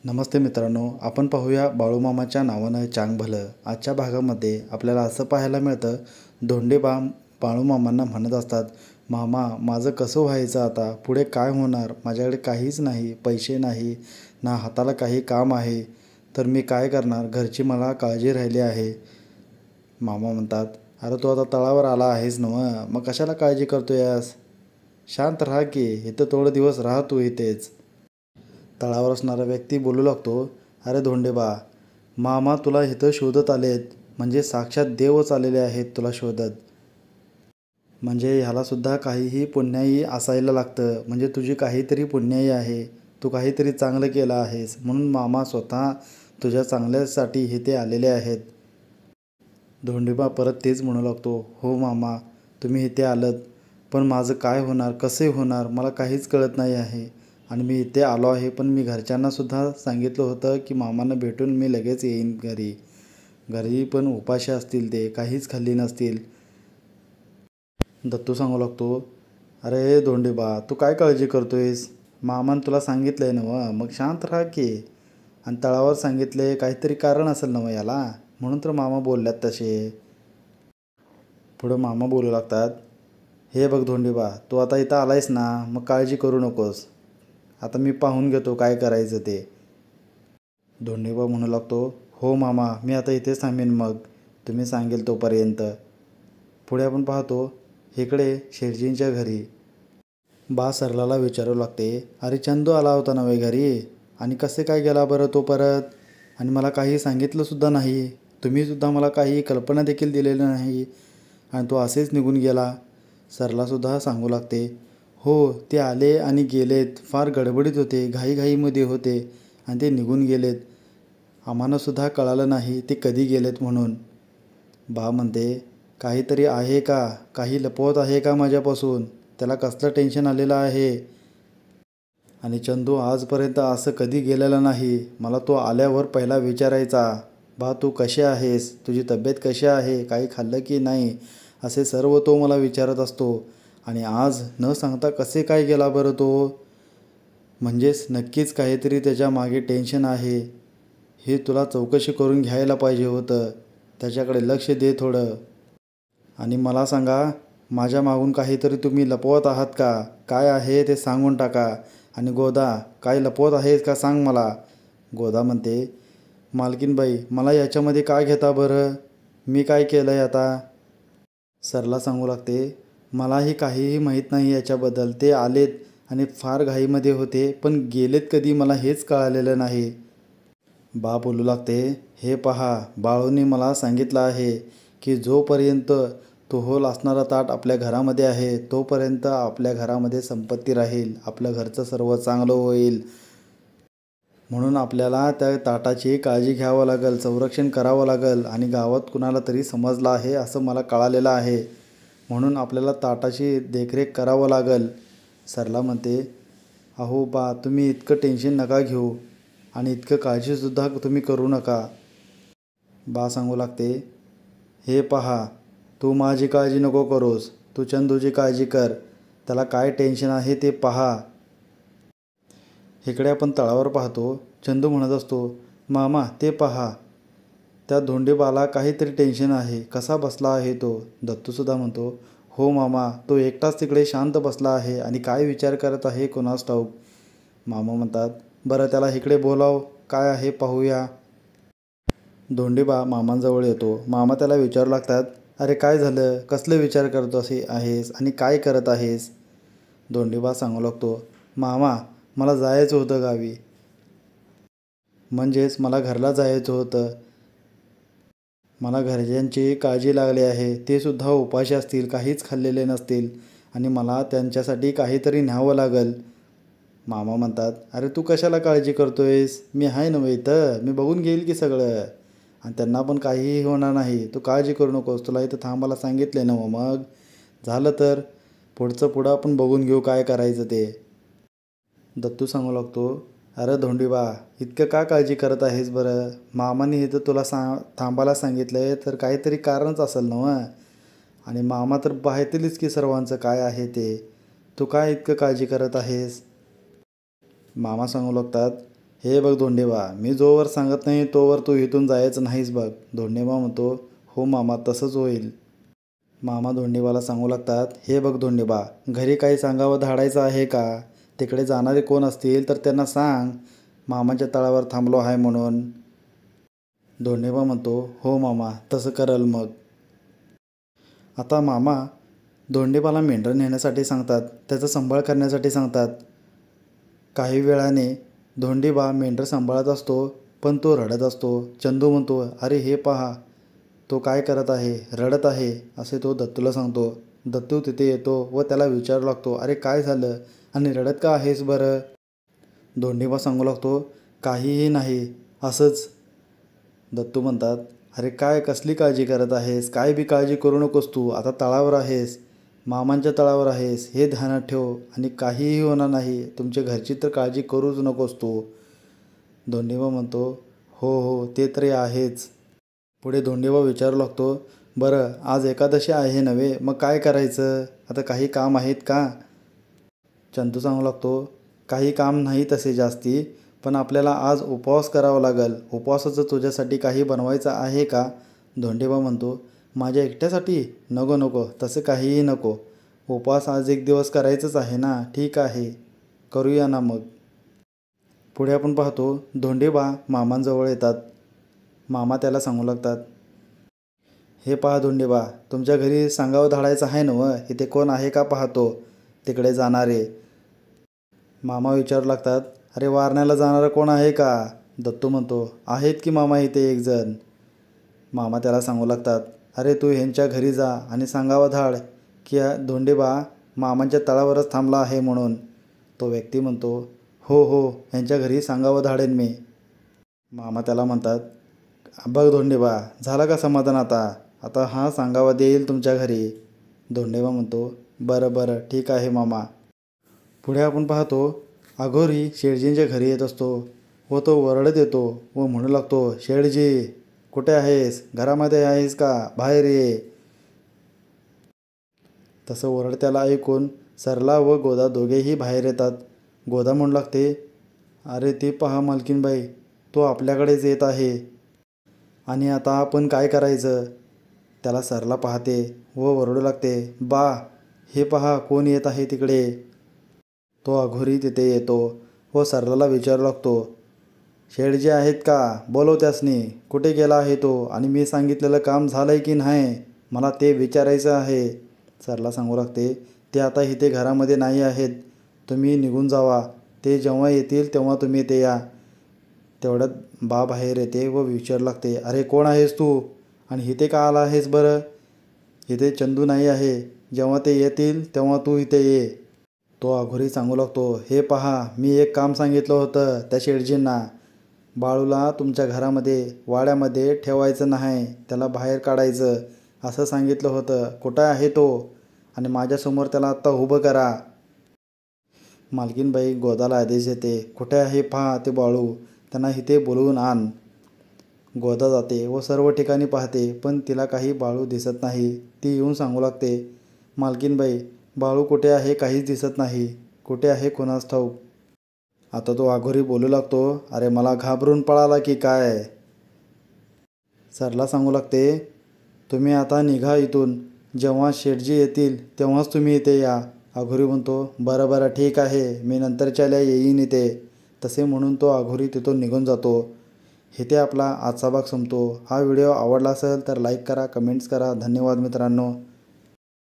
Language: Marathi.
नमस्ते मित्रांनो, आपण पाहूया बाळूमामाच्या नावानं चांग भलं. आजच्या भागामध्ये आपल्याला असं पाहायला मिळतं, धोंडेबा बाळूमामांना म्हणत असतात, मामा माझं कसं व्हायचं आता, पुढे काय होणार, माझ्याकडे काहीच नाही, पैसे नाही ना हाताला काही काम आहे, तर मी काय करणार, घरची मला काळजी राहिली आहे. मामा म्हणतात, अरे तू आता तळावर आला आहेस नव्ह, मग कशाला काळजी करतोयस, शांत राहा की, इथं थोडं दिवस राहा तू इथेच. तळावर असणारा व्यक्ती बोलू लागतो, अरे धोंडेबा, मामा तुला इथं शोधत आलेत, म्हणजे साक्षात देवच आलेले आहेत तुला शोधत. म्हणजे ह्यालासुद्धा काहीही पुण्याई असायला लागतं, म्हणजे तुझी काहीतरी पुण्याई आहे, तू काहीतरी चांगलं केलं आहेस, म्हणून मामा स्वतः तुझ्या चांगल्यासाठी इथे आलेले आहेत. धोंडेबा परत तेच म्हणू लागतो, हो मामा तुम्ही इथे आलत, पण माझं काय होणार, कसे होणार, मला काहीच कळत नाही आहे. आणि मी इथे आलो आहे, पण मी घरच्यांनासुद्धा सांगितलं होतं की मामांना भेटून मी लगेच येईन घरी. घरी पण उपाशी असतील, ते काहीच खाल्ली नसतील. दत्तू सांगू लागतो, अरे धोंडेबा तू काय काळजी करतोयस, मामानं तुला सांगितलं आहे नव्ह, मग शांत राहा की. आणि तळावर सांगितले काहीतरी कारण असेल नव्ह याला, म्हणून तर मामा बोलल्यात तसे. पुढं मामा बोलू लागतात, हे बघ धोंडेबा तू आता इथं आलायस ना, मग काळजी करू नकोस, आता मी पाहून घेतो काय करायचं ते. धोंडेबा म्हणू लागतो, हो मामा मी आता इथेच थांबेन, मग तुम्ही सांगेल तोपर्यंत. पुढे आपण पाहतो, इकडे शेटजींच्या घरी बा सरलाला विचारू लागते, अरे चंदू आला होता नव्हे घरी, आणि कसे काय गेला बरं तो परत, आणि मला काही सांगितलंसुद्धा नाही, तुम्हीसुद्धा मला काही कल्पना देखील दिलेली नाही, आणि तो असेच निघून गेला. सरलासुद्धा सांगू लागते, हो ते आले आणि गेलेत, फार गडबडीत होते, घाईघाईमध्ये होते आणि ते निघून गेलेत, आम्हालासुद्धा कळालं नाही ते कधी गेलेत म्हणून. बा म्हणते, काहीतरी आहे का, काही लपवत आहे का माझ्यापासून, त्याला कसलं टेन्शन आलेलं आहे. आणि चंदू आजपर्यंत असं कधी गेलेला नाही, मला तो आल्यावर पहिला विचारायचा, बा तू कशी आहेस, तुझी तब्येत कशी आहे, काही खाल्लं की नाही, असे सर्व तो मला विचारत असतो. आणि आज न सांगता कसे काय गेला बरं तो, म्हणजेच नक्कीच काहीतरी त्याच्या मागे टेन्शन आहे, हे तुला चौकशी करून घ्यायला पाहिजे होतं, त्याच्याकडे लक्ष दे थोडं. आणि मला सांगा, माझ्या मागून काहीतरी तुम्ही लपवत आहात का, काय आहे ते सांगून टाका. आणि गोदा काय लपवत आहेस का सांग मला. गोदा म्हणते, मालकीनबाई मला याच्यामध्ये काय घेता बरं, मी काय केलं आहे आता. सरला सांगू लागते, मलाही काहीही माहीत नाही याच्याबद्दल, ते आलेत आणि फार घाईमध्ये होते, पण गेलेत कधी मला हेच कळालेलं नाही. बा बोलू लागते, हे पहा बाळूने मला सांगितलं आहे की जोपर्यंत तो होल असणारा ताट आपल्या घरामध्ये आहे, तोपर्यंत आपल्या घरामध्ये संपत्ती राहील, आपलं घरचं सर्व चांगलं होईल, म्हणून आपल्याला त्या ताटाची काळजी घ्यावं लागेल, संरक्षण करावं लागेल. आणि गावात कुणाला तरी समजलं आहे असं मला कळालेलं आहे, म्हणून आपल्याला ताटाची देखरेख करावं लागेल. सरला म्हणते, अहो बा तुम्ही इतकं टेन्शन नका घेऊ आणि इतकं काळजीसुद्धा तुम्ही करू नका. बा सांगू लागते, हे पहा तू माझी काळजी नको करूस, तू चंदूची काळजी कर, त्याला काय टेन्शन आहे ते पहा. इकडे आपण तळावर पाहतो, चंदू म्हणत असतो, मामा ते पहा, त्या धोंडेबाला काहीतरी टेन्शन आहे, कसा बसला आहे तो. दत्तूसुद्धा म्हणतो, हो मामा तो एकटाच तिकडे शांत बसला आहे आणि काय विचार करत आहे कोणास ठाऊक. मामा म्हणतात, बरं त्याला इकडे बोलाव, काय आहे पाहूया. धोंडेबा मामांजवळ येतो. मामा त्याला विचारू लागतात, अरे काय झालं, कसले विचार करत असे आहेस आणि काय करत आहेस. धोंडेबा सांगू लागतो, मामा मला जायचं होतं गावी, म्हणजेच मला घरला जायचं होतं, मला घरच्यांची काळजी लागली आहे, ते सुद्धा उपाशी असतील, काहीच खाल्लेले नसतील, आणि मला त्यांच्यासाठी काहीतरी न्यावं लागेल. मामा म्हणतात, अरे तू कशाला काळजी करतोयस, मी आहे नव्हे इथं, मी बघून घेईल की सगळं, आणि त्यांना पण काहीही होणार नाही, तू काळजी करू नकोस, तुला इथं थांबायला सांगितले ना, मग झालं तर पुढं आपण बघून घेऊ काय करायचं ते. दत्तू सांगू लागतो, अरे धोंडीबा इतकं का काळजी करत आहेस बरं, मामाने इथं तुला थांबायला सांगितलं आहे तर काहीतरी कारणच असेल ना मग, आणि मामा तर पाहतीलच की सर्वांचं काय आहे ते, तू काय इतकं काळजी करत आहेस. मामा सांगू लागतात, हे बघ धोंडेबा, मी जोवर सांगत नाही तोवर तू इथून जायचं नाहीस बघ. धोंडेबा म्हणतो, हो मामा तसंच होईल. मामा धोंडेबाला सांगू लागतात, हे बघ धोंडेबा, घरी काही सांगावं धाडायचं आहे का? तिकडे जाणारे कोण असतील तर त्यांना सांग मामाच्या तळावर थांबलो आहे म्हणून. धोंडेबा म्हणतो, हो मामा तसं करल मग. आता मामा धोंडेबाला मेंढरं नेण्यासाठी सांगतात, त्याचा सांभाळ करण्यासाठी सांगतात. काही वेळाने धोंडेबा मेंढरं सांभाळत असतो, पण तो रडत असतो. चंदू म्हणतो, अरे हे पहा तो काय करत आहे, रडत आहे असे तो दत्तूला सांगतो. दत्तू तिथे येतो व त्याला विचारू लागतो, अरे काय झालं आणि रडत का आहेस बरं? धोंडेबा सांगू लागतो, काहीही नाही असंच. दत्तू म्हणतात, अरे काय कसली काळजी करत आहेस, काय बी काळजी करू नकोस, तू आता तळावर आहेस, मामांच्या तळावर आहेस हे ध्यानात ठेव आणि काहीही होणार नाही. तुमच्या घरची तर काळजी करूच नकोस तू. धोंडेबा म्हणतो, हो हो ते तरी आहेच. पुढे धोंडेबा विचारू लागतो, बरं आज एकादशी आहे नव्हे, मग काय करायचं, आता काही काम आहेत का? चंदू सांगू लागतो, काही काम नाही तसे जास्ती, पण आपल्याला आज उपवास करावा लागेल. उपवासाचं तुझ्यासाठी काही बनवायचं आहे का? धोंडेबा म्हणतो, माझ्या एकट्यासाठी? नको नको तसं काहीही नको. उपवास आज एक दिवस करायचंच आहे ना. ठीक आहे करूया ना मग. पुढे आपण पाहतो धोंडेबा मामांजवळ येतात. मामा त्याला सांगू लागतात, हे पहा धोंडेबा, तुमच्या घरी सांगावं धाडायचं आहे ना व इथे कोण आहे का पाहतो तिकडे जाणारे. मामा विचारू लागतात, अरे वारण्याला जाणारं कोण आहे का? दत्तू म्हणतो, आहेत की मामा इथे एक जण. मामा त्याला सांगू लागतात, अरे तू ह्यांच्या घरी जा आणि सांगावं धाड की धोंडेबा मामांच्या तळावरच थांबला आहे म्हणून. तो व्यक्ती म्हणतो, हो हो ह्यांच्या घरी सांगावं धाडेन मी. मामा त्याला म्हणतात, बघ धोंडेबा झाला का समाधान आता? आता हा सांगावा देईल तुमच्या घरी. धोंडेबा म्हणतो, बरं बरं ठीक आहे मामा. पुढे आपण पाहतो अघोरी शेठजींच्या घरी येत असतो व तो वरडत येतो व म्हणू लागतो, शेठजी कुठे आहेस, घरामध्ये आहेस का, बाहेर ये. तसं ओरडत्याला ऐकून सरला व गोदा दोघेही बाहेर येतात. गोदा म्हणू लागते, अरे ते पहा मालकीनबाई, तो आपल्याकडेच येत आहे आणि आता आपण काय करायचं? त्याला सरला पाहते व ओरडू लागते, बा हे पहा कोण येत आहे तिकडे. तो अघोरी तिथे येतो व सरलाला विचारू लागतो, शेठजी आहेत का, बोलव त्यासनी, कुठे गेला आहे तो आणि मी सांगितलेलं काम झालंय की नाही मला ते विचारायचं आहे. सरला सांगू लागते, ते आता इथे घरामध्ये नाही आहेत, तुम्ही निघून जावा, ते जेव्हा येतील तेव्हा तुम्ही ते या. तेवढ्यात बा बाहेर येते व विचारू लागते, अरे कोण आहेस तू आणि इथे का आला आहेस बरं? इथे चंदू नाही आहे, जेव्हा ते येतील तेव्हा तू इथे ये. तो अघोरी सांगू लागतो, हे पहा मी एक काम सांगितलं होतं त्या शेठजींना, बाळूला तुमच्या घरामध्ये वाड्यामध्ये ठेवायचं नाही, त्याला बाहेर काढायचं असं सांगितलं होतं. कुठं आहे तो आणि माझ्यासमोर त्याला आत्ता उभं करा. मालकीनबाई गोदाला आदेश देते, कुठे आहे पहा ते बाळू, त्यांना इथे बोलवून आण. गोदा जाते व सर्व ठिकाणी पाहते पण तिला काही बाळू दिसत नाही. ती येऊन सांगू लागते, मालकीनबाई बाळू कुठे आहे काहीच दिसत नाही, कुठे आहे कोणास ठाऊक. आता तो अघोरी बोलू लागतो, अरे मला घाबरून पळाला की काय? सरला सांगू लागते, तुम्ही आता निघा इथून, जेव्हा शेठजी येतील तेव्हाच तुम्ही इथे या. अघोरी म्हणतो, बरं बरं ठीक आहे, मी नंतरच्याला येईन इथे. तसे म्हणून तो अघोरी तिथून निघून जातो. इथे आपला आजचा भाग संपतो. हा व्हिडिओ आवडला असेल तर लाईक करा, कमेंट्स करा. धन्यवाद मित्रांनो.